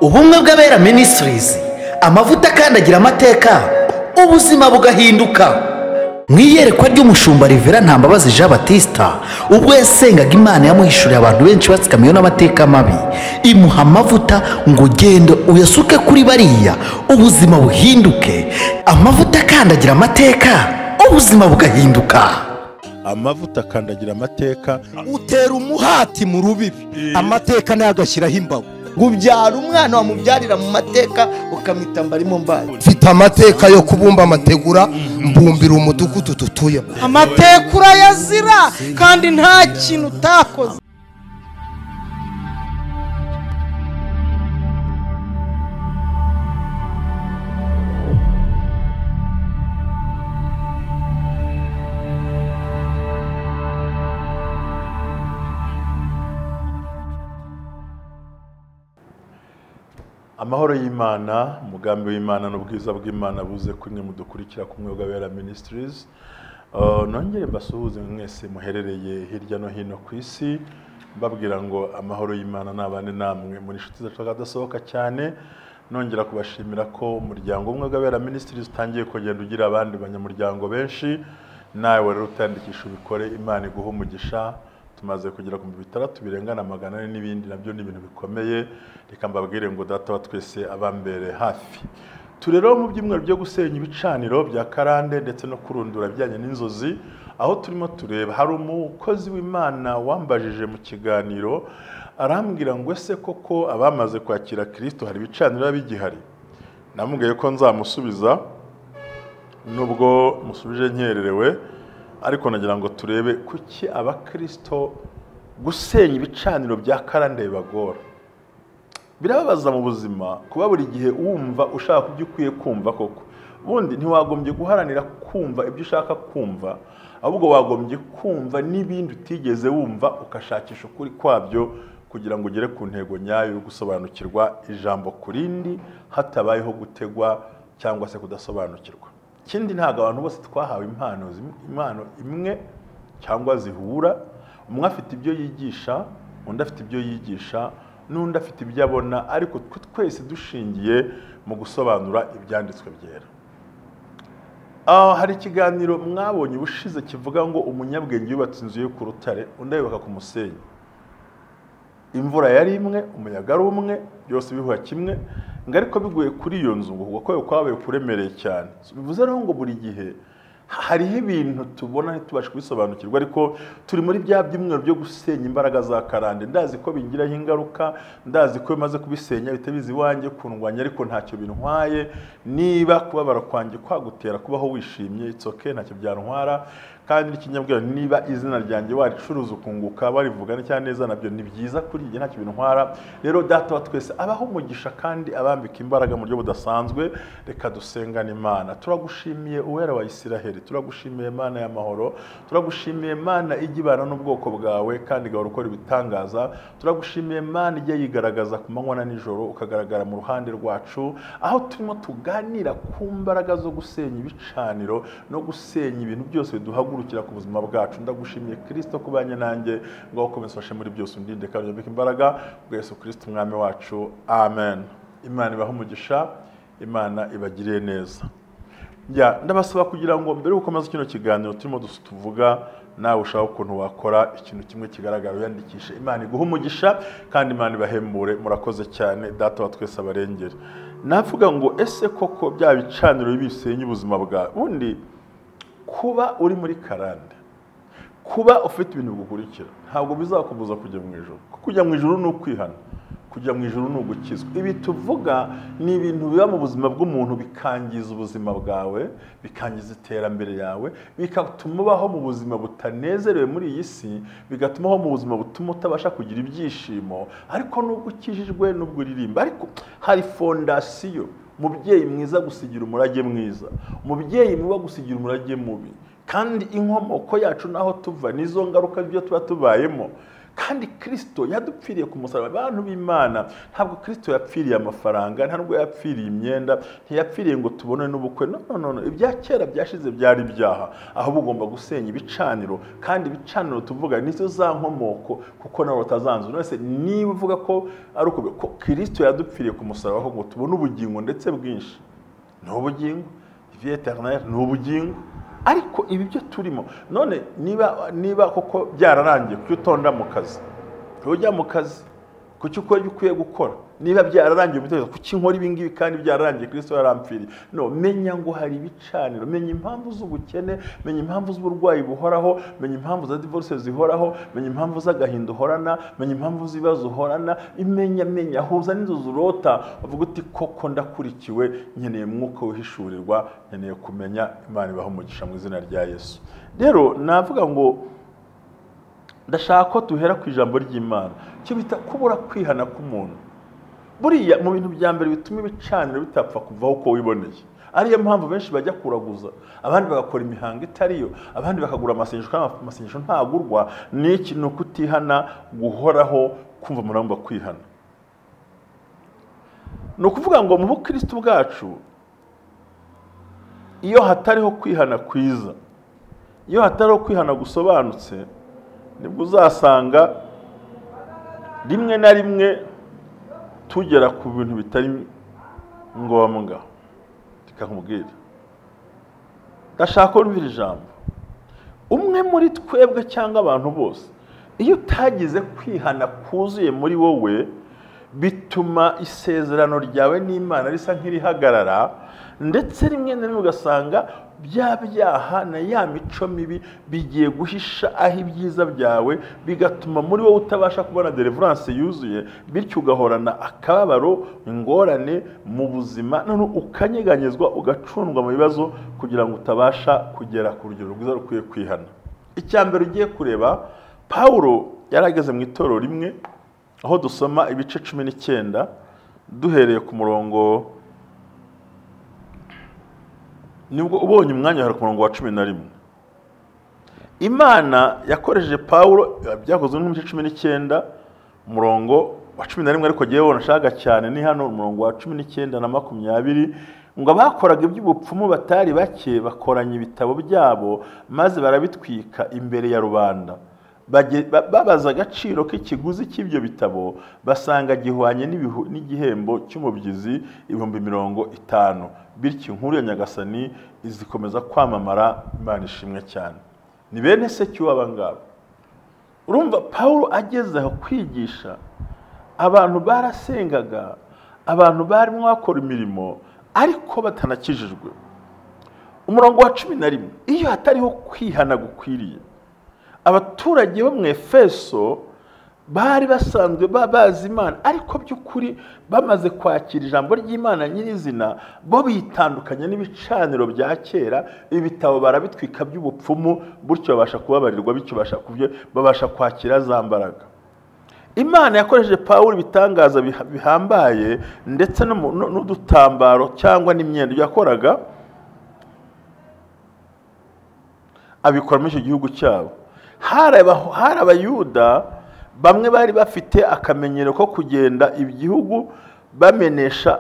ubumwe bw'abera ministries, amavuta akandagira amateka, ubuzima bugahinduka. Mwiyerekwa ry'umushumba Rivera Ntambabazi Jean Baptista ubwo yasengaga Imana yamuhishuriye abantu benshi batsikamiye n'amateka mabi, imuha amavuta ngo genda uyasuke kuri bariya ubuzima buhinduke. Amavuta akandagira amateka, ubuzima bugahinduka. Amavuta akandagira amateka, utera umuhati mu rubibi, amateka nayo agashyiraho imbago. Gubyara umwana wamubyarira mu mateka ukamita mbarimo mbaye. Mfite amateka yo kubumba amategura, mbumbira umudugudu tutuye. Amateka urayazira kandi nta kintu utakoze. amahoro y'Imana, umugambi w'Imana n'ubwiza bw'Imana buze kumwe mudukurikira ku mwuga w'Era Ministries. Nongere mbasuhuze mwese muherereye hirya no hino ku isi, mbabwira ngo amahoro y'Imana nabane namwe muri Nshuti zacu kadasohoka cyane. Nongera kubashimira ko umuryango umwuga w'Era Ministries utangiye kugenda ugira abandi banyamuryango benshi. Nawe rero utandikisha ubikore, Imana iguhe umugisha. Tumaze kugera ku UBITERA tubirengana 400 n'ibindi, nabyo ni ibintu bikomeye. Reka mbabwire ngo data wa twese abambere hafi. Turero mu byumweru byo gusenya ibicaniro bya karande ndetse no kurundura byanye n'inzozi, aho turimo tureba hari umukozi w'Imana wambajije mu kiganiro arambwira ngo ese koko abamaze kwakira Kristo hari ibicaniro bigihari. Namubwiye ko nzamusubiza nubwo musubije nkererewe, ariko nagira ngo turebe kuki abakristo gusenya ibicaniro bya karande bibagora. Birababaza mu buzima kuba buri gihe wumva ushaka ibyo ukwiye kumva koko. Bundi ntiwagombye guharanira kumva ibyo ushaka kumva, ahubwo wagombye kumva n'ibindi utigeze wumva ukashakisha ukuri kwabyo kugira ngo ugere ku ntego nyayo yo gusobanukirwa ijambo kurindi hatabayeho gutegwa cyangwa se kudasobanukirwa. Kindi ntago abantu bose twahawe impano imwe cyangwa zihura. Umwe afite ibyo yigisha, undi afite ibyo yigisha, n'undi afite ibyo abona, ariko twese dushingiye mu gusobanura ibyanditswe byera. Hari ikiganiro mwabonye ubushize kivuga ngo umunyabwenge yubatse inzu yo ku rutare, undi ayubaka ku musenyi. Imvura yari imwe, umuyaga ari umwe, byose bihuha kimwe, ngo ariko biguye kuri iyo nzu ngo kuko kwabaye kuremereye cyane. Bivuze rero ngo buri gihe hariho ibintu tubona ntitubashe kubisobanukirwa, ariko turi muri bya byumweru byo gusenya imbaraga za karande. Ndazi ko bingiraho ingaruka, ndazi ko bimaze kubisenya bitabizi wanjye kundwanya, ariko ntacyo bintwaye. Niba kubabara kwanjye kwagutera kubaho wishimye, it's okay, ntacyo byantwara. Kandi ikinyabwira niba izina ryanjye waricuruza kunguka barivugana cyane neza, nabyo ni byiza kuri njye, ntacyo bintwara. Rero data wa twese abaho umugisha kandi abambika imbaraga mu buryo budasanzwe. Reka dusengane Imana. Turagushimiye uwera wa Isiraheli, turagushimiye Imana y'amahoro, turagushimiye Imana igibana n'ubwoko bwawe kandi gahora ukora ibitangaza. Turagushimiye Imana ijya yigaragaza ku manywa na nijoro, ukagaragara mu ruhande rwacu aho turimo tuganira ku mbaraga zo gusenya ibicaniro no gusenya ibintu byose biduhagurukira ku buzima bwacu. Ndagushimiye Kristo kubanye nanjye, ngo ukomeze ufashe muri byose, undinde kandi umbike imbaraga bwa Yesu Kristo umwami wacu, amen. Imana ibahe umugisha, Imana ibagiriye neza. Ndabasaba kugira ngo mbere ukomeze kino kiganiro turimo tuvuga, nawe ushaka ukuntu wakora ikintu kimwe kigaragara uyandikishe. Imana iguhe umugisha kandi Imana ibahembure. Murakoze cyane, data wa twese abarengere. Navuga ngo ese koko bya bicaniro bisenya ubuzima bwawe. Bundi kuba uri muri karande, kuba ufite ibintu bigukurikira, ntabwo bizakubuza kujya mu ijuru. Kujya mu ijuru ni ukwihana, kujya mu ijuru ni ugukizwa. Ibi tuvuga ni ibintu biba mu buzima bw'umuntu bikangiza ubuzima bwawe, bikangiza iterambere yawe, bigatuma ubaho mu buzima butanezerewe muri iyi si, bigatuma ubaho mu buzima butuma utabasha kugira ibyishimo. Ariko nubwo ukijijwe, nubwo uririmba, ariko hari fondasiyo. Umubyeyi mwiza gusigira umurage mwiza, umubyeyi mubi gusigira umurage mubi. Kandi inkomoko yacu naho tuva nizo ngaruka byo tuba tubayemo. kandi Kristo yadupfiriye ku musaraba. Abantu b'Imana, ntabwo Kristo yapfiriye amafaranga, ntabwo yapfiriye imyenda, ntiyapfiriye ngo tubone n'ubukwe. No, ibya kera byashize byari ibyaha. Aho ugomba gusenya ibicaniro, kandi ibicaniro tuvuga nizo za nkomoko, kuko nawe utazanzura. Nose niba uvuga ko ari uko Kristo yadupfiriye ku musaraba ngo tubone ubugingo ndetse bwinshi, no bugingo vie éternelle, no bugingo. Ariko ibi byo turimo none, niba koko byararangiye kutonda mu kazi, ujya mu kazi kuki ukora ibyo ukwiye gukora, niba byararangiye umutezo kuki nkora ibi ngibi kandi byararangiye Kristo yarampfiriye. No, menya ngo hari ibicaniro, menya impamvu z'ubukene, menya impamvu z'uburwayi buhoraho, menya impamvu za divorce zihoraho, menya impamvu z'agahinda uhorana, menya impamvu z'ibibazo uhorana. Menya huza n'inzozi urota uvuga uti koko ndakurikiwe, nkeneye mwuka wihishurirwa, nkeneye kumenya. Imana ibaho umugisha mu izina rya Yesu. Rero navuga ngo ndashaka ko tuhera ku ijambo ry'Imana, cyo bita kubura kwihana k'umuntu. Buriya mu bintu bya mbere bituma ibicaniro bitapfa kuvaho uko wiboneye. Ariyo mpamvu benshi bajya kuraguza, abandi bagakora imihango itariyo, abandi bakagura amasengesho ntagurwa. N'iki ni ukutihana guhoraho, kumva muramba kwihana. Ni ukuvuga ngo mu bukristo bwacu, iyo hatariho kwihana kwiza, iyo hatariho kwihana gusobanutse, nibwo uzasanga rimwe na rimwe tugera ku bintu bitari ngombwa. Ndikakubwira, ndashaka kumvira ijambo. Umwe muri twebwe cyangwa abantu bose, iyo utagize kwihana kuzuye muri wowe, bituma isezerano ryawe n'Imana risa nk'irihagarara, ndetse rimwe na rimwe ugasanga bya byaha na ya mico mibi bigiye guhisha aho ibyiza byawe, bigatuma muri wowe utabasha kubona deliverance yuzuye, bityo ugahorana akababaro, ingorane mu buzima, none ukanyeganyezwa, ugacundwa mu bibazo, kugira ngo utabasha kugera ku rugero rwiza rukwiye kwihana. Icyambere ugiye kureba, Paulo yarageze mu itorero rimwe, aho dusoma ibice 19 duhereye ku murongo, nibwo ubonye umwanya hari ku murongo wa 11. Imana yakoresheje Paulo, byakozwe mu bice 19 umurongo wa 11, ariko giye wona shaga cyane ni hano umurongo wa 19 na 20, ngo abakoraga iby'ubupfumu batari bake bakoranya ibitabo byabo, maze barabitwika imbere ya rubanda. Babaza agaciro k'ikiguzi cy'ibyo bitabo, basanga gihwanye n'igihembo cy'umubyizi 50,000. Bityo inkuru ya Nyagasani izikomeza kwamamara. Imana ishimwe cyane. Ni bene se cy'uwaba ngabo. Urumva Paulo ageze aho kwigisha abantu barasengaga, abantu barimo bakora imirimo, ariko batanakijijwe. Umurongo wa 11, iyo hatariho kwihana gukwiriye, abaturage bo mu Efeso bari basanzwe bazi Imana, ariko by'ukuri bamaze kwakira ijambo ry'Imana nyirizina, bo bitandukanye n'ibicaniro bya kera. Ibitabo barabitwika by'ubupfumu, buryo babasha kubabarirwa, bityo babasha kwakira za mbaraga. Imana yakoresheje Paulo ibitangaza bihambaye, ndetse n'udutambaro cyangwa n'imyenda yakoraga, abikora muri icyo gihugu cyabo. Hari abayuda bamwe bari bafite akamenyero ko kugenda igihugu bamenesha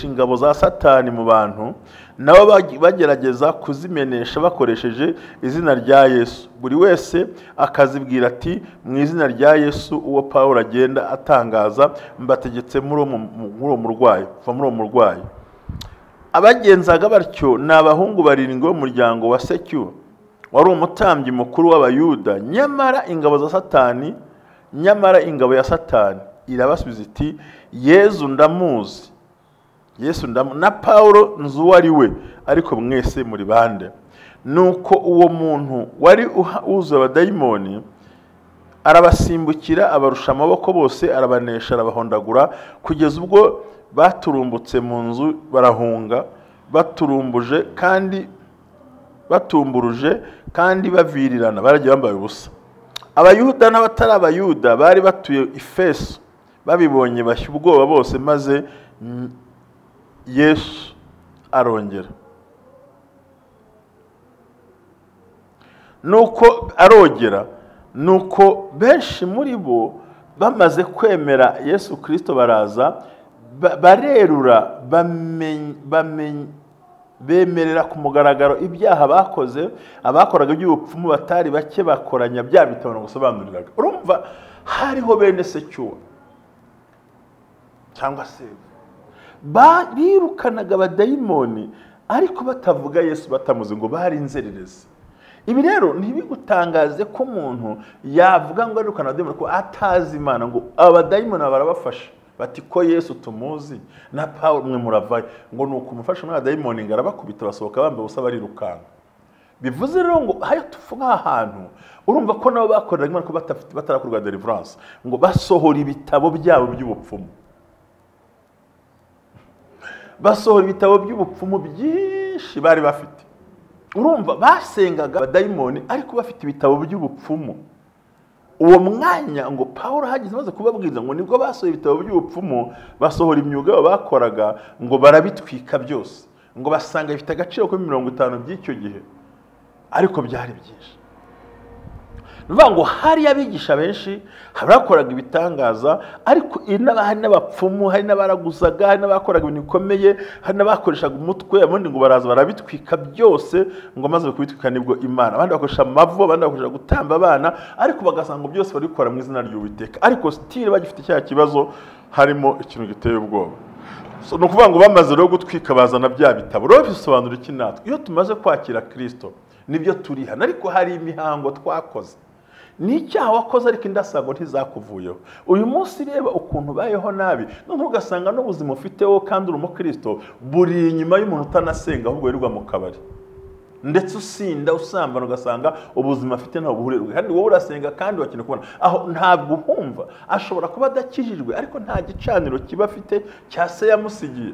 ingabo za Satani mu bantu, nabo bagerageza kuzimenesha bakoresheje izina rya Yesu. Buri wese akazibwira ati, mu izina rya Yesu uwo Paulo agenda atangaza, mbategetse muri uwo murwayi. Abagenzaga batyo ni abahungu 7 b'umuryango wa Sekiwa, wari umutambyi mukuru w'abayuda. Nyamara ingabo ya Satani irabasubiza iti, Yesu ndamuzi, na Paulo nzi uwo ari we, ariko mwese muri bande? Nuko uwo muntu wari uzuye abadayimoni arabasimbukira, abarusha amaboko bose, arabanesha, arabahondagura, kugeza ubwo baturumbutse mu nzu barahunga, batumburuje kandi bavirirana, baragiye bambaye ubusa. Abayuda n'abatari abayuda bari batuye Efeso babibonye bashya ubwoba bose, maze Yesu arongera. Nuko arogera nuko benshi muri bo bamaze kwemera Yesu Kristo baraza barerura bemerera ku mugaragaro ibyaha bakoze, abakoraga iby'ubupfumu batari bake bakoranya bya bitabo gusobanuriraga. Urumva hariho bene secyuwa cyangwa se birukanaga abadayimoni ariko batavuga Yesu, batamuzi, ngo bari inzererezi. Ibi rero ntibigutangaze ko umuntu yavuga ngo arukana abadayimoni ko atazi Imana, ngo abadayimoni barabafasha bati ko Yesu tumuzi na Paulo mwe muravaye, ngo nuko umufasha n'abadayimoni ngarabakubita basohoka bambaye ubusa barirukanga. Bivuze rero ngo hayo tuvuga ahantu urumva ko nabo bakorera Imana ko batarakorwa deliverance, ngo basohora ibitabo byabo by'ubupfumu, basohora ibitabo by'ubupfumu byinshi bari bafite. Urumva basengaga abadayimoni ariko bafite ibitabo by'ubupfumu. Uwo mwanya ngo Paulo hagize maze kubabwiza ngo nibwo basohora ibitabo by'ubupfumu, basohora imyuga bakoraga, ngo barabitwika byose, ngo basanga bifite agaciro ko 50 by'icyo gihe, ariko byari byinshi. Nuvuga ngo hari abigisha benshi, barakoraga ibitangaza, ariko hari n'abapfumu, hari n'abaraguzaga, hari n'abakoraga ibintu bikomeye, hari n'abakoreshaga umutwe, abandi ngo baraza barabitwika byose, ngo maze kubitwika nibwo Imana. Abandi bakoresha amavu, abandi bakoresha gutamba abana, ariko bagasanga byose barikora mu izina ry'Uwiteka, ariko stile bagifite cya kibazo, harimo ikintu giteye ubwoba. So no kuvuga ngo bamaze rero gutwika bazana bya bitabo. Rero bisobanura iki natwe? Iyo tumaze kwakira Kristo nibyo turihana, ariko hari imihango twakoze. Ni icyaha wakoze ariko indasago ntizakuvuyeho. Uyu munsi reba ukuntu bayeho nabi, none ugasanga n'ubuzima ufiteho kandi uri umukristo buri inyuma y'umuntu utanasenga, ahubwo yirirwa mu kabari ndetse usinda usambana, ugasanga ubuzima afite ntaho buhurirwa. Kandi wowe urasenga kandi wakeneye kubona aho ntabwo uhumva. Ashobora kuba adakijijwe ariko nta gicaniro kiba afite cya se yamusigiye.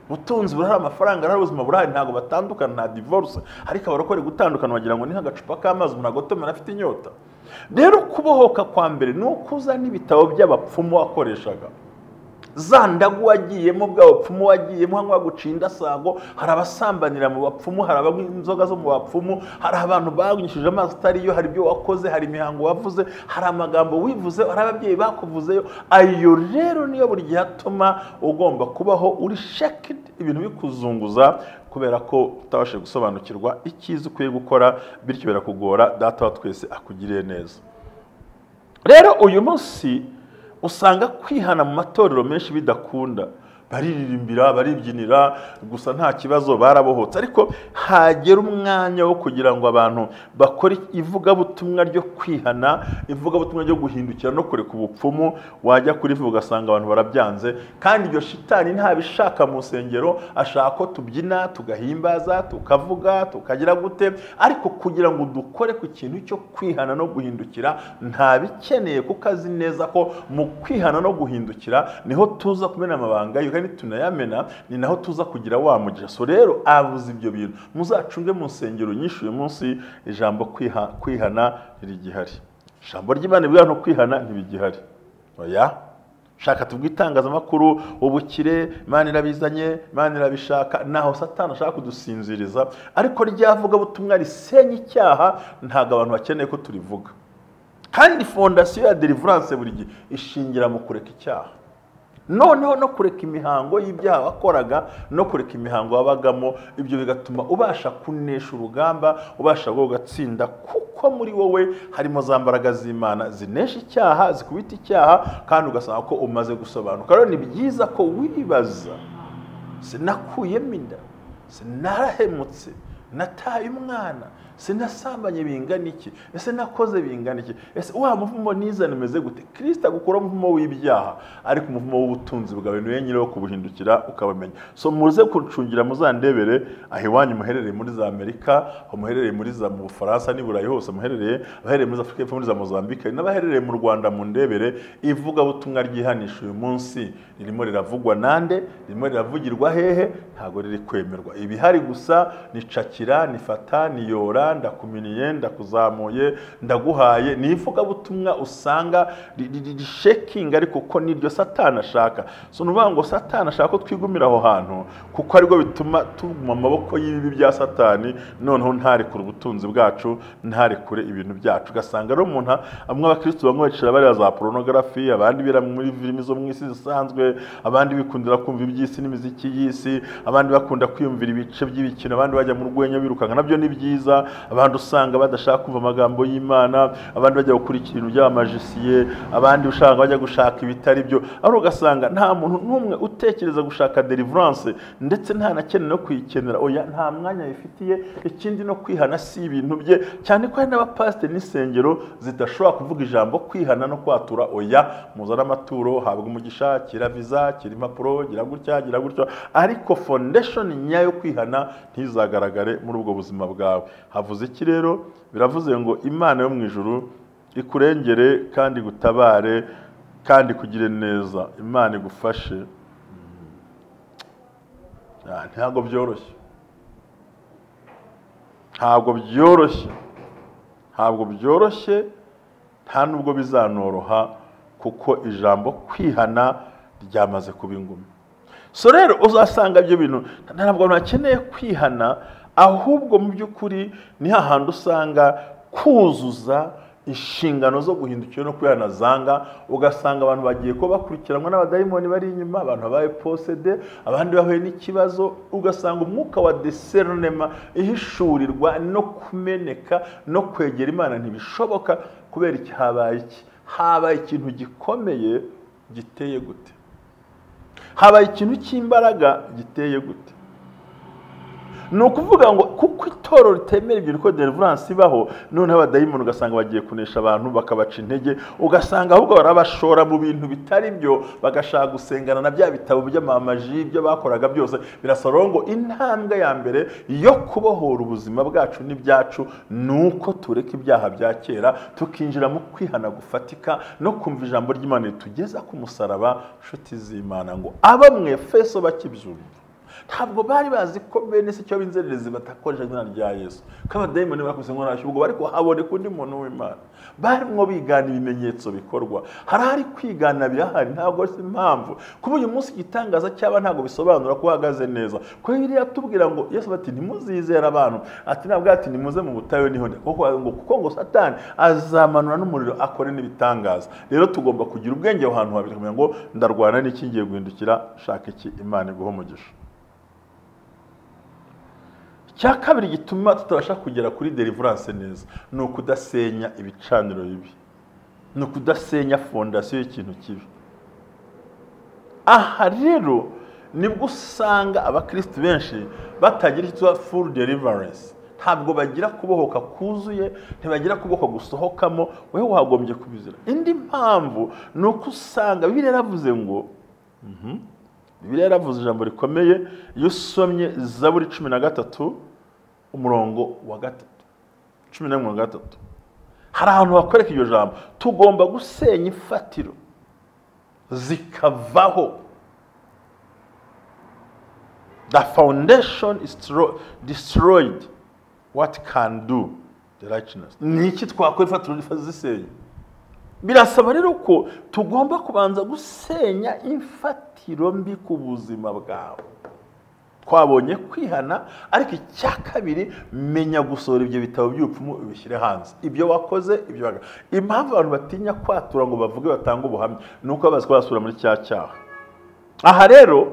Ubutunzi burahari, amafaranga arahari, ubuzima burahari, ntabwo batandukana, nta divorce. Ariko abarokore gutandukana wagira ngo ni nk'agacupa k'amazi umuntu agotomera afite inyota. Rero kubohoka kwa mbere ni ukuza n'ibitabo by'abapfumu wakoreshaga, za ndagu wagiyemo, bwa bupfumu wagiyemo, hangwa gucinda sago. Hari abasambanira mu bapfumu, hari abanywa inzoga zo mu bapfumu, hari abantu bagwinishije amazi atariyo, hari ibyo wakoze, hari imihango wavuze, hari amagambo wivuze, hari ababyeyi bakuvuzeyo. Ayo rero niyo buri gihe atuma ugomba kubaho uri shaken, ibintu bikuzunguza, kubera ko utabashije gusobanukirwa icyiza ukwiye gukora, bityo birakugora. Data wa twese akugiriye neza. Rero uyu munsi usanga kwihana mu matorero menshi bidakunda, baririmbira, baribyinira gusa nta kibazo, barabohotse. Ariko hagera umwanya wo kugira ngo abantu bakore ivugabutumwa ryo kwihana, ivugabutumwa ryo guhindukira no kureka ubupfumu, wajya kurivuga ugasanga abantu barabyanze. Kandi iryo shitani ntabishaka mu nsengero, ashaka ko tubyina, tugahimbaza, tukavuga, tukagira gute. Ariko kugira ngo dukore ku kintu cyo kwihana no guhindukira, ntabikeneye, kuko azi neza ko mu kwihana no guhindukira niho tuza kumena amabanga kandi tunayamena, ni naho tuza kugira wa mugisha. So rero abuze ibyo bintu, muzacunge mu nsengero nyinshi. Uyu munsi ijambo kwihana ntirigihari, ijambo ry'Imana bivuga no kwihana ntibigihari. Oya, shaka tubwitangazamakuru, ubukire Imana irabizanye, Imana irabishaka, naho Satani ashaka kudusinziriza. Ariko ryavuga butumwa risenya icyaha, ntago abantu bakeneye ko turivuga. Kandi fondasiyo ya deliverance buri gihe ishingira mu kureka icyaha, noneho no kureka imihango y'ibyaha wakoraga, no kureka imihango wabagamo. Ibyo bigatuma ubasha kunesha urugamba, ubasha gugatsinda, kuko muri wowe harimo za mbaraga z'Imana zinesha icyaha, zikubita icyaha, kandi ugasanga ko umaze gusobanuka. Rero ni byiza ko wibaza, sinakuyemo inda, sinarahemutse, nataye umwana, sinasambanye bingana iki, ese nakoze bingana iki, ese wa muvumo nizana umeze gute? Kristo agukora umuvumo w'ibyaha, ariko umuvumo w'ubutunzi bwawe niwe nyirawo kubuhindukira ukabamenya. So muze kucungira, muzandebere aho iwanyu muherereye muri za Amerika, aho muherereye muri za mu Bufaransa n'Iburayi hose muherereye, abaherereye muri Afrika y'Epfo, muri za Mozambique, n'abaherereye mu Rwanda mu ndebere. Ivuga butumwa ryihanisha uyu munsi ririmo riravugwa nande, ririmo riravugirwa hehe? Ntago riri kwemerwa. Ibihari gusa ni cakira, ni fata, ni yora, ndaguhobera, ndakuminiye, ndakuzamuye, ndaguhaye. Ni ivugabutumwa usanga rishekinga, ariko ko niryo Satani ashaka. So nuvuga ngo Satani ashaka ko twigumira aho hantu, kuko ariko bituma tuguma amaboko y'ibibi bya Satani, noneho ntarekure ubutunzi bwacu, ntarekure ibintu byacu. Ugasanga rero umuntu amwe abakristo bamwe bacira bari za pornography, abandi bira muri filimi zo mu isi zisanzwe, abandi bikundira kumva iby'isi n'imiziki y'isi, abandi bakunda kwiyumvira ibice by'ibikino, abandi bajya mu rwenya birukanga, nabyo ni byiza. Abandi usanga badashaka kumva amagambo y'Imana, abandi bajya gukurikira ibintu by'amajisiye, abandi ushaka bajya gushaka ibitari byo. Aho ugasanga nta muntu n'umwe utekereza gushaka deliverance, ndetse nta nakene no kwikenera. Oya, nta mwanya yifitiye. Ikindi no kwihana si ibintu bye, cyane ko hari n'abapasiteri n'isengero zidashobora kuvuga ijambo kwihana no kwatura. Oya, muzana amaturo, habwa umugisha, kira visa, kira impapuro, gira gutya, ariko foundation nyayo kwihana ntizagaragare muri ubwo buzima bwawe. Havuze iki rero? Biravuze ngo Imana yo mu ijuru ikurengere kandi gutabare kandi kugire neza. Imana igufashe. Ntabwo byoroshye, nta nubwo bizanoroha, kuko ijambo kwihana ryamaze kuba ingumi. So rero uzasanga ibyo bintu ntabwo nakeneye kwihana, ahubwo mu by'ukuri ni hahandi usanga kuzuza inshingano zo guhindukira no kwihana zanga. Ugasanga abantu bagiye ko bakurikiranwa n'abadayimoni bari inyuma, abantu babaye posede, abandi bahuye n'ikibazo. Ugasanga umwuka wa discernment, ihishurirwa no kumeneka no kwegera Imana ntibishoboka. Kubera iki? Habaye ikintu gikomeye giteye gute? Habaye ikintu cy'imbaraga giteye gute? Ni ukuvuga ngo kuko itoro ritemera ibyo ko deliverance ibaho, noneho abadayimoni ugasanga bagiye kunesha abantu, bakabaca intege. Ugasanga ahubwo barabashora mu bintu bitari byo, bagashaka gusengana na bya bitabo by'amamaji, ibyo bakoraga byose. Birasaba ngo intambwe ya mbere yo kubohora ubuzima bwacu n'ibyacu nuko tureka ibyaha bya kera, tukinjira mu kwihana gufatika no kumva ijambo ry'Imana ritugeza ku musaraba. Nshuti z'Imana, ngo aba mu Efeso bakibyumva, ntabwo bari bazi ko bene se cyo binzererezi batakoresha izina rya Yesu, ko abadayimoni bakuse ngo nasho, ubwo bari ko haboneka undi muntu w'Imana. Barimo bigana ibimenyetso bikorwa, hari kwigana birahari. Ntabwo si impamvu kuba uyu munsi igitangaza cyaba ntabwo bisobanura ko uhagaze neza. Ko Bibiliya tubwira ngo Yesu bati ntimuzizera abantu, ati nabwo ati nimuze mu butayu niho ndi, kuko ngo Satani azamanura n'umuriro akore n'ibitangaza. Rero tugomba kugira ubwenge aho hantu habiri, kumenya ngo ndarwana n'iki, ngiye guhindukira, shaka iki. Imana iguhe umugisha. Cya kabiri gituma tutabasha kugera kuri deliverance neza, ni ukudasenya ibicaniro bibi, ni ukudasenya fondasiyo y'ikintu kibi. Aha rero nibwo usanga abakristo benshi batagira icyo full deliverance. Ntabwo bagira kubohoka kuzuye, ntibagira kubohoka gusohokamo. Wewe wagombye kubizira. Indi mpamvu ni uko usanga Bibiliya yaravuze ngo Bibiliya yaravuze ijambo rikomeye. Iyo usomye Zaburi 13 umurongo wa 3, 11, hari ahantu bakwereka iryo jambo. Tugomba gusenya ifatiro zikavaho. The foundation is destroyed. What can do the righteousness? Ni iki twakora ifatiro zisenya? Birasaba rero ko tugomba kubanza gusenya imfatiro mbi ku buzima bwawe. Twabonye kwihana, ariko icya kabiri menya gusohora ibyo bitabo by'ubupfumu ubishyire hanze. Ibyo wakoze, ibyo waga. Impamvu abantu batinya kwatura ngo bavuge batanga ubuhamya, nuko bazi ko basura muri cya cyaha. Aha rero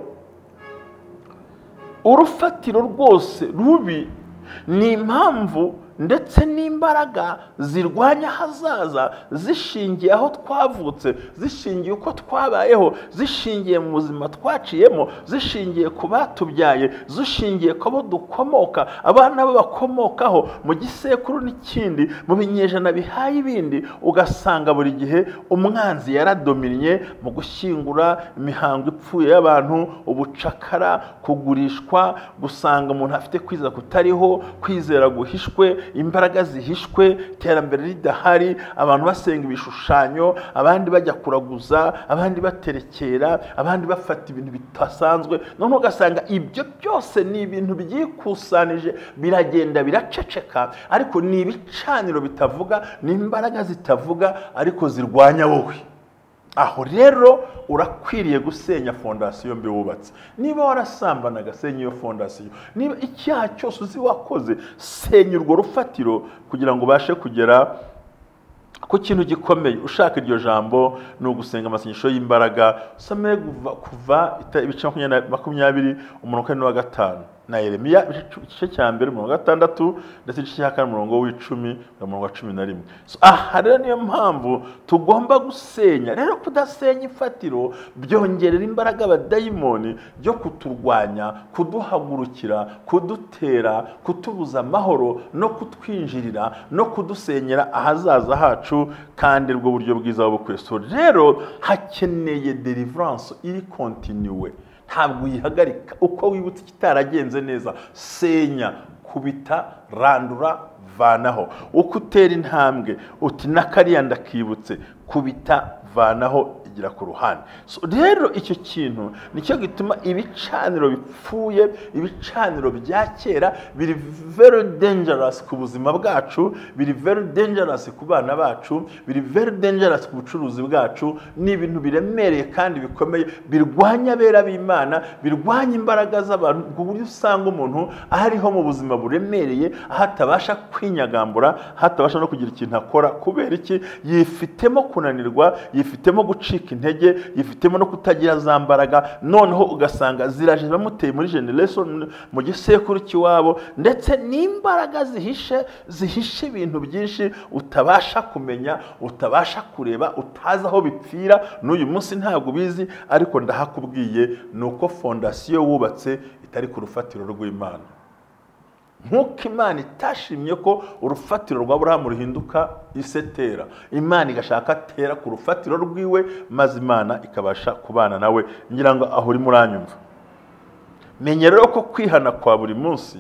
urufatiro rwose rubi ni impamvu ndetse n'imbaraga zirwanya hazaza, zishingiye aho twavutse, zishingiye uko twabayeho, zishingiye mu buzima twaciyemo, zishingiye ku batubyaye, zishingiye ku bo dukomoka, abana bo bakomokaho, mu gisekuru n'ikindi, mu binyejana bihaye ibindi. Ugasanga buri gihe umwanzi yaradominye mu gushyingura imihango ipfuye y'abantu, ubucakara, kugurishwa. Gusanga umuntu afite kwizera kutariho, kwizera guhishwe, imbaraga zihishwe, iterambere ridahari, abantu basenga ibishushanyo, abandi bajya kuraguza, abandi baterekera, abandi bafata ibintu bitasanzwe, none ugasanga ibyo byose ni ibintu byikusanije biragenda biraceceka, ariko ni ibicaniro bitavuga, ni imbaraga zitavuga ariko zirwanya wowe. Aho rero urakwiriye gusenya fondasiyo mbi wubatse. Niba warasambanaga, senya iyo fondasiyo. Niba icyaha cyose uzi wakoze, senya urwo rufatiro kugira ngo ubashe kugera ku kintu gikomeye. Ushaka iryo jambo ni ugusenga amasengesho y'imbaraga. Usome kuva ibice 20 umurongo wa 5 na Yeremiya igice cya mbere umurongo wa 6 ndetse igice cya 4 umurongo w'10 umurongo wa 11. Aha rero niyo mpamvu tugomba gusenya. Rero kudasenya ifatiro byongerera imbaraga abadayimoni byo kuturwanya, kuduhagurukira, kudutera, kutubuza amahoro no kutwinjirira no kudusenyera ahazaza hacu, kandi rwo buryo bwiza bw'Ukristo. Rero hakeneye deliverance iri continue, ntabwo yihagarika. Uko wibutse kitaragenze neza, senya, kubita, randura, vanaho. Uko utera intambwe uti nakariya ndakibutse, kubita, vanaho, igira ku ruhande. Rero icyo kintu nicyo gituma ibicaniro bipfuye, ibicaniro bya kera biri very dangerous ku buzima bwacu, biri very dangerous ku bana bacu, biri very dangerous ku bucuruzi bwacu. Ni ibintu biremereye kandi bikomeye, birwanya abera b'Imana, birwanya imbaraga z'abantu, ku buryo usanga umuntu ahariho mu buzima buremereye, ahatabasha kwinyagambura, ahatabasha no kugira ikintu akora. Kubera iki? Yifitemo kunanirwa, yifitemo gucika intege, yifitemo no kutagira za mbaraga, noneho ugasanga ziraje bamuteye muri generation, mu gisekuru cy'iwabo, ndetse n'imbaraga zihishe ibintu byinshi utabasha kumenya, utabasha kureba, utazi aho bipfira. N'uyu munsi ntabwo bizi, ariko ndahakubwiye nuko fondasiyo wubatse itari ku rufatiro rw'Imana. Nk'uko Imana itashimye ko urufatiro rwa Aburahamu ruhinduka isetera, Imana igashaka tera ku rufatiro rwiwe, maze Imana ikabasha kubana nawe. Ngira ngo aho uri muranyumva. Menye rero ko kwihana kwa buri munsi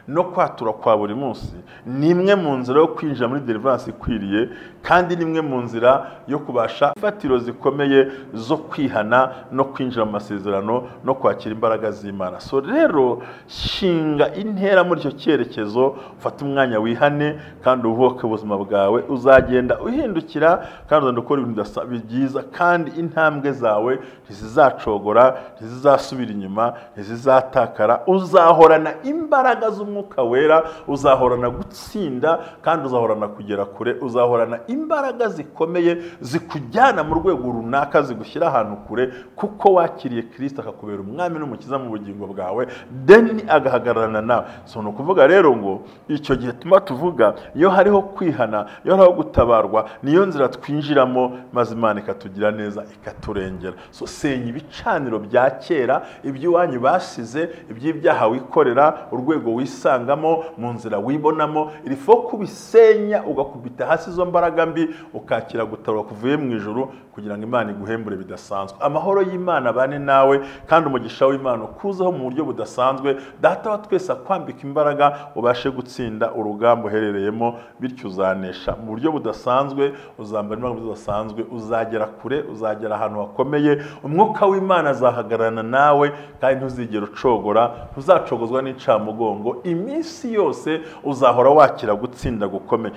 no kwatura kwa buri munsi ni imwe mu nzira yo kwinjira muri deliverance ikwiriye, kandi ni imwe mu nzira yo kubasha ifatiro zikomeye zo kwihana no kwinjira mu masezerano no kwakira imbaraga z'Imana. Rero shinga intera muri icyo cyerekezo, ufata umwanya wihane kandi uvuke ubuzima bwawe, uzagenda uhindukira kandi uzandukora ibintu byiza, kandi intambwe zawe ntizizacogora, ntizizasubira inyuma, ntizizatakara. Uzahorana imbaraga z'Umwuka Wera, uzahorana gutsinda kandi uzahorana kugera kure, uzahorana imbaraga zikomeye zikujyana mu rwego runaka, zigushyira ahantu kure, kuko wakiriye Kristo akakubera umwami n'umukiza mu bugingo bwawe, then agahagararana nawe. No kuvuga rero ngo icyo gihe tuma tuvuga, iyo hariho kwihana, iyo hariho gutabarwa, niyo nzira twinjiramo, maze Imana ikatugira neza, ikaturengera. Senya ibicaniro bya kera, iby'iwanyu basize, iby'ibyaha wikorera, urwego wisangamo, mu nzira wibonamo, irifo kubisenya, ugakubita hasi izo mbaraga mbi, ukakira gutarwa kuvuye mu ijuru, kugira ngo Imana iguhembure bidasanzwe. Amahoro y'Imana bane nawe, kandi umugisha w'Imana ukuzaho mu buryo budasanzwe. Data wa twese akwambika imbaraga, ubashe gutsinda urugamba uherereyemo, bityo uzanesha mu buryo budasanzwe, uzambara imbaraga budasanzwe, uzagera kure, uzagera ahantu hakomeye. Umwuka w'Imana azahagararana nawe, kandi ntuzigera ucogora, ntuzacogozwa n'icamugongo. Iminsi yose uzahora wakira gutsinda gukomeye.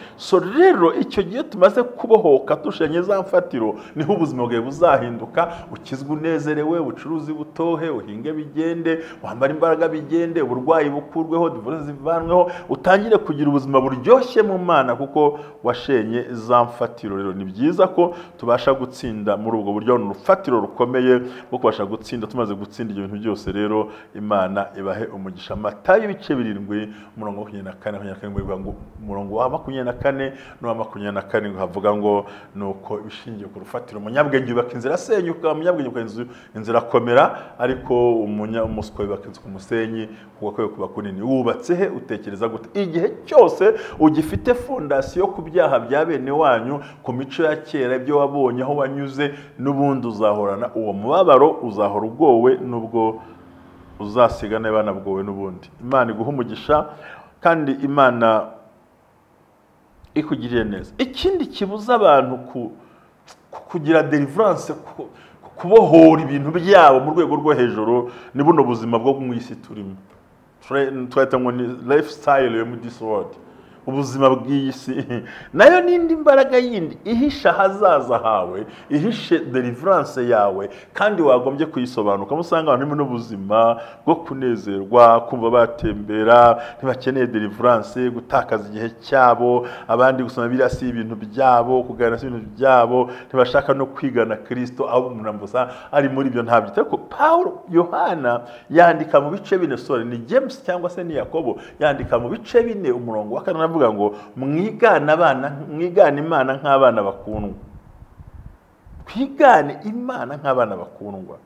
Rero icyo gihe tumaze kubohoka, dushenye za mfatiro, niho ubuzima bwawe buzahinduka, ukizwe unezerewe, ubucuruzi butohe, uhinge bigende, wambara imbaraga bigende, uburwayi bukurweho, divorce zivanweho, utangire kugira ubuzima buryoshye mu Mana, kuko washenye za mfatiro. Rero ni byiza ko tubasha gutsinda muri ubwo buryo, n'urufatiro rukomeye rwo kubasha gutsinda. Tumaze gutsinda ibyo bintu byose rero, Imana ibahe umugisha. Matayo ibice 7 umurongo wa 24 ngo umurongo wa 24 no 24 havuga ngo nuko bishingiye ku rufatiro umunyabwenge yubaka inzira asenyuka, umunyabwenge yubaka inzira akomera, ariko umuswa yubaka inzu ku musenyi, kuko kuba kunini. Wubatse he? Utekereza gute? Igihe cyose ugifite fondasiyo ku byaha bya bene wanyu, ku mico ya kera, ibyo wabonye aho wanyuze, n'ubundi uzahorana uwo mubabaro, uzahora ugowe, nubwo uzasigana banabwowe n'ubundi. Imana iguha umugisha, kandi Imana ikugiriye neza. Ikindi kibuza abantu kugira deliverance, kubohora ibintu byabo mu rwego rwo hejuru, ni buno buzima bwo mu isi turimo. Twahita ngo ni lifestyle yo mu this world, ubuzima bw'isi. Nayo n'indi mbaraga yindi ihisha hazaza hawe, ihishe deliverance yawe, kandi wagombye kuyisobanuka. Musanga abantu n'ubuzima bwo kunezerwa, kumva batembera, ntibakeneye deliverance, gutakaza igihe cyabo, abandi gusoma birasi ibintu byabo, kuganira ibintu byabo, ntibashaka no kwigana Kristo, aho umuntu ambuza ari muri ibyo ntabyo. Ariko Paulo Yohana yandika mu bice bine, ni James cyangwa se ni Yakobo, yandika mu bice bine umurongo wa 4 avuga ngo mwigane Imana nk'abana bakundwa. Twigane Imana nk'abana bakundwa.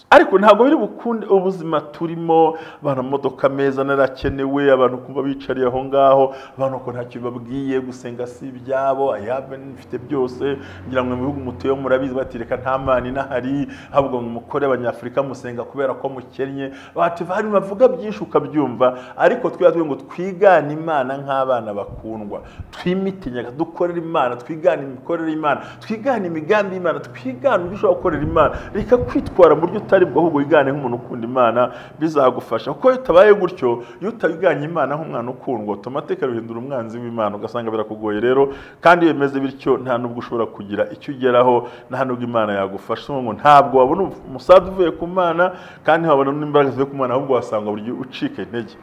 Ariko ntabwo biri bukunde ubuzima turimo, abantu modoka meza narakenewe, abantu kumva bicariye aho ngaho, abantu ko ntacyo babwiye, gusenga si ibyabo, ayabe nifite byose. Ngira ngo mu bihugu mutuye murabizi batireka nta Mana inahari, ahubwo mukore abanyafrika musenga kubera ko mukennye. Bati bari bavuga byinshi ukabyumva, ariko twiyatwe ngo twigane Imana nk'abana bakundwa, twimitinyaga dukorera Imana, twigane imikorere Imana, twigane imigambi Imana, twigane uburyo gukorera Imana. Reka kwitwara mu utari bwo ahubwo wigane nk'umuntu ukunda Imana, bizagufasha. Kuko bitabaye gutyo, iyo utaganye Imana nk'umwana ukundwa, automatique ruhindura umwanzi w'Imana, ugasanga birakugoye. Rero kandi bimeze bityo, nta nubwo ushobora kugira icyo ugeraho, nta nubwo Imana yagufasha. Ngo ntabwo wabona umusaza uvuye ku Mana, kandi wabona n'imbaraga zivuye ku Mana, ahubwo wasanga buryo ucika intege.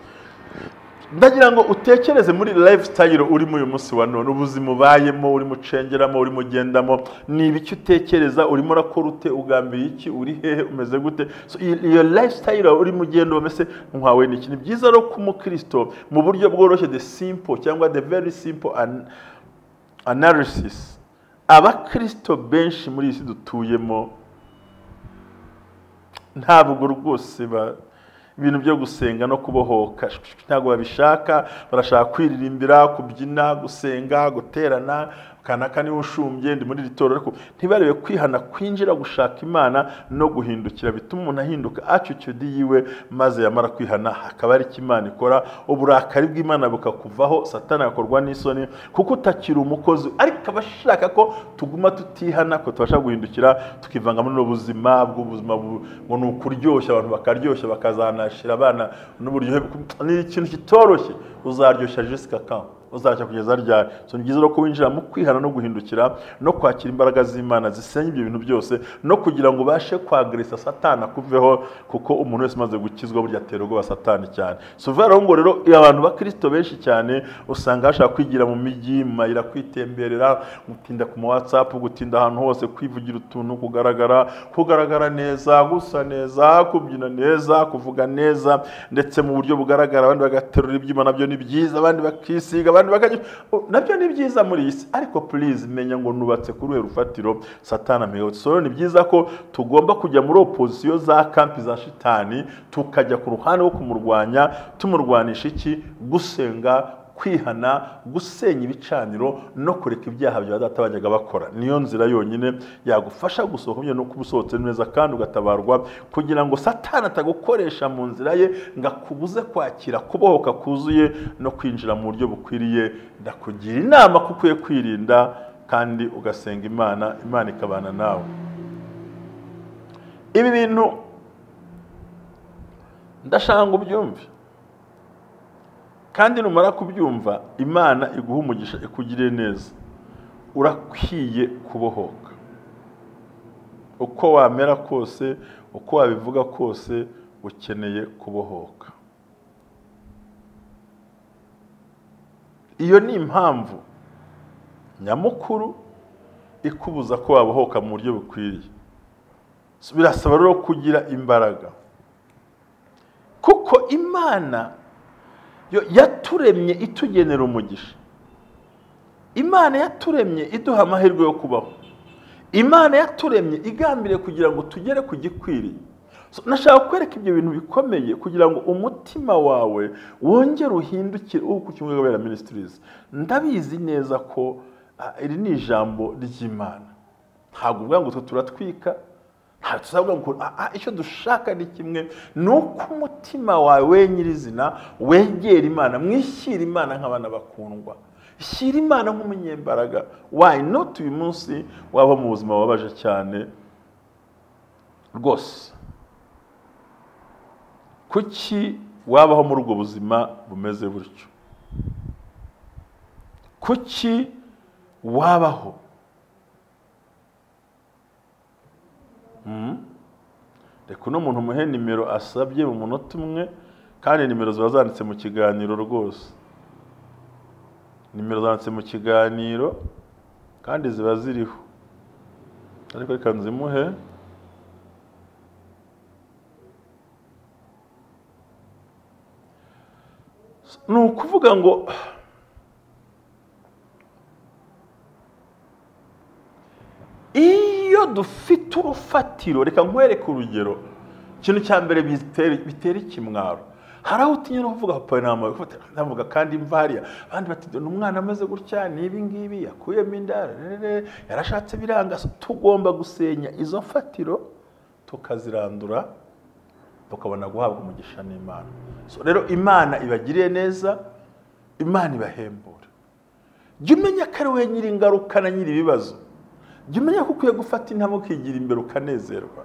Ndagira ngo utekereze muri lifestyle urimo uyu munsi wa none, ubuzima ubayemo, urimo ucengeramo, urimo ugendamo, ni ibiki utekereza, urimo urakora ute, ugambiriye iki, uri hehe, umeze gute? So iyo lifestyle urimo ugenda umese nkwawe ni ikintu byiza ro ku mukristo mu buryo bworoshye, the simple cyangwa the very simple analysis. Abakristo benshi muri isi dutuyemo ntabwo rwose ibintu byo gusenga no kubohoka ntabwo babishaka. Barashaka kwiririmbira, kubyina, gusenga, guterana, kanaka niwe ushumbye ndi muri ritoro, ariko ntibarebe kwihana kwinjira gushaka Imana no guhindukira. Bituma umuntu ahinduka attitude yiwe, maze yamara kwihana hakaba ari Imana ikora, uburakari bw'Imana bukakuvaho, Satani akorwa n'isoni kuko utakira umukozi. Ariko abashaka ko tuguma tutihana, ko tubasha guhindukira, tukivanga muri ubuzima bw'ubuzima ngo ni ukuryoshya, abantu bakaryoshya, bakazanashira abana n'uburyohe. Ni ikintu kitoroshye, uzaryoshya jusqu'à quand? Uzacha kugeza ryari? So ni byiza no kubinjira mu kwihana no guhindukira no kwakira imbaraga z'Imana zisenya ibyo bintu byose, no kugira ngo bashe kwagresa Satani akuveho, kuko umuntu wese maze gukizwa burya atera ubwoba Satani cyane. So vero ngo rero abantu ba Kristo benshi cyane usanga bashaka kwigira mu mijyi, mu mayira, kwitemberera, gutinda ku WhatsApp, gutinda ahantu hose, kwivugira utuntu, kugaragara neza, gusa neza, kubyina neza, kuvuga neza, ndetse mu buryo bugaragara. Abandi bagaterura ibyuma, nabyo ni byiza, abandi bakisiga, nabyo ni byiza muri isi. Ariko please menya ngo nubatse kuri rufatiro Satani ameyotse. So ni byiza ko tugomba kujya muri opposition za kampi za shitani, tukajya ku ruhande wo kumurwanya, tumurwanisha iki? Gusenga, kwihana, gusenya ibicaniro no kureka ibyaha bya data bajyaga bakora. Niyo nzira yonyine yagufasha gusohoka byo no kubusohotse neza, kandi ugatabarwa kugira ngo Satani atagukoresha mu nzira ye ngakubuze kwakira kubohoka kuzuye no kwinjira mu buryo bukwiriye. Ndakugira inama kuko kwirinda kandi ugasenga Imana, Imana ikabana nawe. Ibi bintu ndashaka ngo ubyumve, kandi numara kubyumva Imana iguhe umugisha, ikugire neza. Urakwiye kubohoka, uko wamera kose, uko wabivuga kose, ukeneye kubohoka. Iyo ni impamvu nyamukuru ikubuza ko wabohoka mu buryo bukwiriye. Birasaba rero kugira imbaraga, kuko Imana yaturemye itugenera umugisha. Imana yaturemye iduha amahirwe yo kubaho. Imana yaturemye igambiriye kugira ngo tugere ku gikwiriye. Nashaka kwereka ibyo bintu bikomeye kugira ngo umutima wawe wongere uhindukire uko cyumwe ministries. Ndabizi neza ko iri ni ijambo ry'Imana. Ntabwo ubwa ngo turatwika, nta tuzavuga ngo icyo dushaka ni kimwe, nuko umutima wawe nyirizina wegera Imana, mwishyira Imana nk'abana bakundwa. shyira Imana nk'umunyembaraga. Why not uyu munsi waba mu buzima wabaje cyane rwose? Kuki wabaho muri ubwo buzima bumeze buryo? Kuki wabaho? Reka uno muntu umuhe nimero asabye mu munota umwe, kandi nimero ziba zanditse mu kiganiro rwose. Nimero zanditse mu kiganiro kandi ziba ziriho, ariko reka nzimuhe. Ni ukuvuga ngo iyo dufite urufatiro, reka nkwereke urugero. Ikintu cya mbere bitera ikimwaro, hari aho utinya no kuvuga papa namuga kandi imvariya abandi bati umwana ameze gutya nibi ngibi yakuyemo inda yarashatse biranga. Tugomba gusenya izo mfatiro tukazirandura, tukabona guhabwa umugisha n'Imana. So rero Imana ibagiriye neza, Imana ibahembura. Jya umenya ko ari we nyiri ingaruka na nyiri ibibazo. Jya umenya ko ukwiye gufata intambwe ukigira imbere ukanezerwa.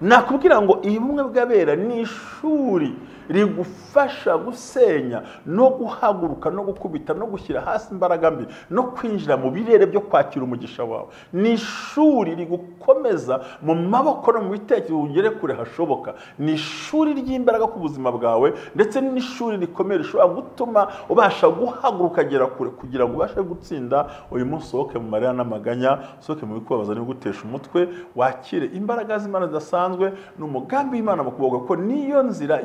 Nakubwira ngo IMIVUMO bw'abera ni ishuri rigufasha gusenya no guhaguruka no gukubita no gushyira hasi imbaraga mbi no kwinjira mu birere byo kwakira umugisha wawe. Ni ishuri rigukomeza mu maboko no mu bitekerezo ugere kure hashoboka. Ni ishuri ry'imbaraga ku buzima bwawe, ndetse n'ishuri rikomeye rishobora gutuma ubasha guhaguruka agera kure, kugira ngo ubashe gutsinda uyu munsi. Sohoke mu marira n'amaganya, sohoke mu bikubabaza no gutesha umutwe, wakire imbaraga z'Imana zidasanzwe n'umugambi w'Imana mu kuboko, ko niyo nzira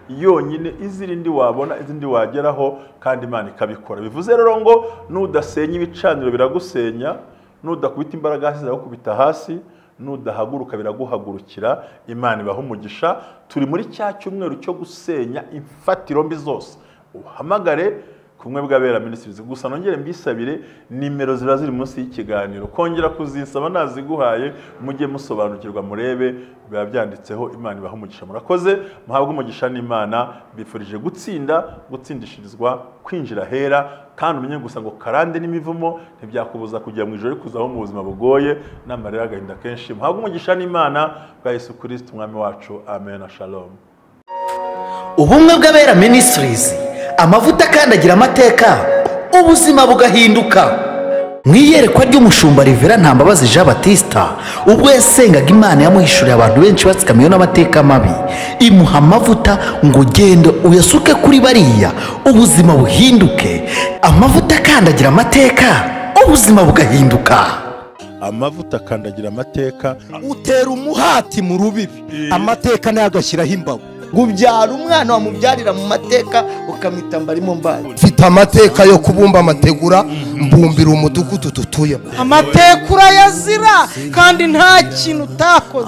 yonyine izindi wabona, izindi wageraho, kandi Imana ikabikora. Bivuze rero ngo nudasenya ibicaniro biragusenya, nudakubita imbaraga hasi ziragukubita hasi, nudahaguruka biraguhagurukira. Imana ibaha umugisha. Turi muri cya cyumweru cyo gusenya imfatiro mbi zose. Uhamagare kumwe bw'abera ministries. Gusa nongere mbisabire, nimero ziba ziri munsi y'ikiganiro, kongera kuzinsaba naziguhaye, mujye musobanukirwa murebe, biba byanditseho. Imana ibaha umugisha. Murakoze, muhabwe umugisha n'Imana. Bifurije gutsindishirizwa, kwinjira hera, kandi umenye gusa ngo karande n'imivumo ntibyakubuza kujya mu ijoro kuzaho mu buzima bugoye n'amarira agahinda kenshi. Muhabwe umugisha n'Imana bwa Yesu Kristo umwami wacu. Amen. Shalom. Ubumwe bw'abera ministries, amavuta akandagira amateka, ubuzima bugahinduka. Mu iyerekwa ry'umushumba Rivera Ntambabazi Jean Baptiste, ubwo yasengaga Imana yamuhishuriye abantu benshi batsikamiwe n'amateka mabi, imuha amavuta ngo genda uyasuke kuri bariya, ubuzima buhinduke. Amavuta akandagira amateka, ubuzima bugahinduka. Amavuta akandagira amateka, utera umuhati mu rubibi, amateka nayo agashyiraho imbago. Gubyara umwana wamubyarira mu mateka ukamita mbarimo mbaye. Mfite amateka yo kubumba amategura, mbumbira umudugudu tutuyemo. Amateka urayazira kandi nta kintu utakoze.